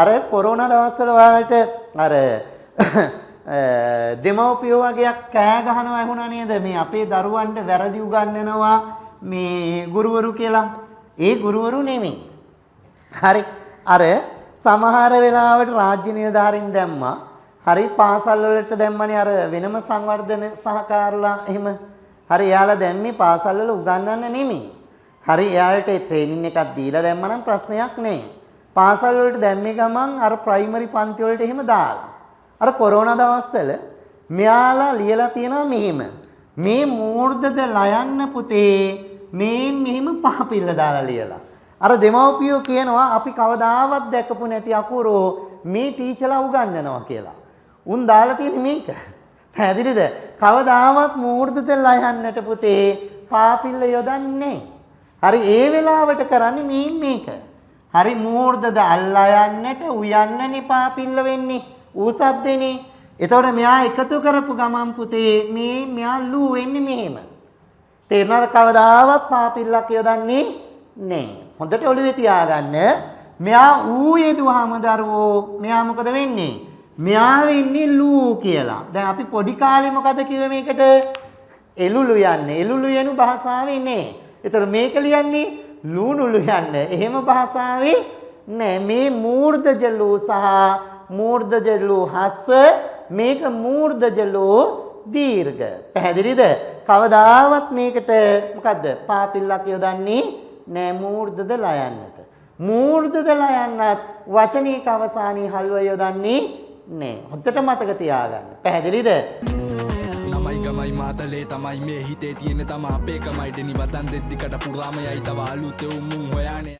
අර කොරෝනා දවස්වල වලට අර දෙමව්පියෝ වගේක් කෑ ගහනවා ඇහුණා නේද? මේ අපේ දරුවන්ට වැරදි උගන්වනවා මේ ගුරුවරු කියලා. ඒ ගුරුවරු නෙමෙයි. හරි. අර සමහර වෙලාවට රාජ්‍ය නිලධාරීන් දැම්මා. හරි පාසල් වලට දැම්මනේ අර වෙනම සංවර්ධන සහකාරලා එහෙම. හරි එයාලා දැම්මේ පාසල් වල උගන්වන්න නෙමෙයි. හරි එයාලට ට්‍රේනින් එකක් දීලා දැම්මා නම් ප්‍රශ්නයක් නෑ. පාසල් වලට දැම්මේ ගමන් අර ප්‍රයිමරි පන්ති වලට එහෙම දාලා. අර කොරෝනා දවස්වල මෙයාලා ලියලා තියෙනවා මෙහෙම. මේ මූර්ධද ලයන්න පුතේ මේ මෙහෙම පහපිල්ල දාලා ලියලා. අර දෙමව්පියෝ කියනවා අපි කවදාවත් දැකපු නැති අකුරෝ මේ ටීචර්ලා උගන්වනවා කියලා. උන් දාලා තියෙන්නේ මේක. පැහැදිලිද? කවදාවත් මූර්ධද ලයන්නට පුතේ පාපිල්ල යොදන්නේ. හරි ඒ වෙලාවට කරන්නේ මේක. හරි මූර්ධද අල්ලා යන්නට උයන්නනේ පාපිල්ල වෙන්නේ. ඌසබ්දෙනේ. එතකොට මෙයා එකතු කරපු ගමන් පුතේ මේ මෙයා ලූ වෙන්නේ මෙහෙම. තේරෙනවද? කවදාවත් පාපිල්ලක් යොදන්නේ නැහැ. හොඳට ඔළුවේ තියාගන්න. මෙයා ඌ යෙදුවාම දරුවෝ මෙයා මොකද වෙන්නේ? මෙයා වෙන්නේ ලූ කියලා. දැන් අපි පොඩි කාලේ මොකද කිව්වේ මේකට? එළුළු යන්නේ. එළුළු යනු භාෂාවේ නෑ. ඒතර මේක ලියන්නේ ලූනුළු යන්න. එහෙම භාෂාවේ නෑ. මේ මූර්ධජ ලූ සහ මූර්ධජ ලූ හස්ව මේක මූර්ධජ ලූ දීර්ඝ. පැහැදිලිද? කවදාවත් මේකට මොකද්ද? පාපිල්ලක් යොදන්නේ නෑ මූර්ධද ලයන්නට. මූර්ධද ලයන්නත් වචනීක අවසානයේ හල්ව යොදන්නේ නෑ. හොඳට මතක තියාගන්න. පැහැදිලිද? නමයි ගමයි මාතලේ තමයි මේ හිතේ තියෙන තම අපේ කමයි දෙනි වදන් දෙද්දි කට පුරාම යයි තව අලුත් උමුන් හොයානේ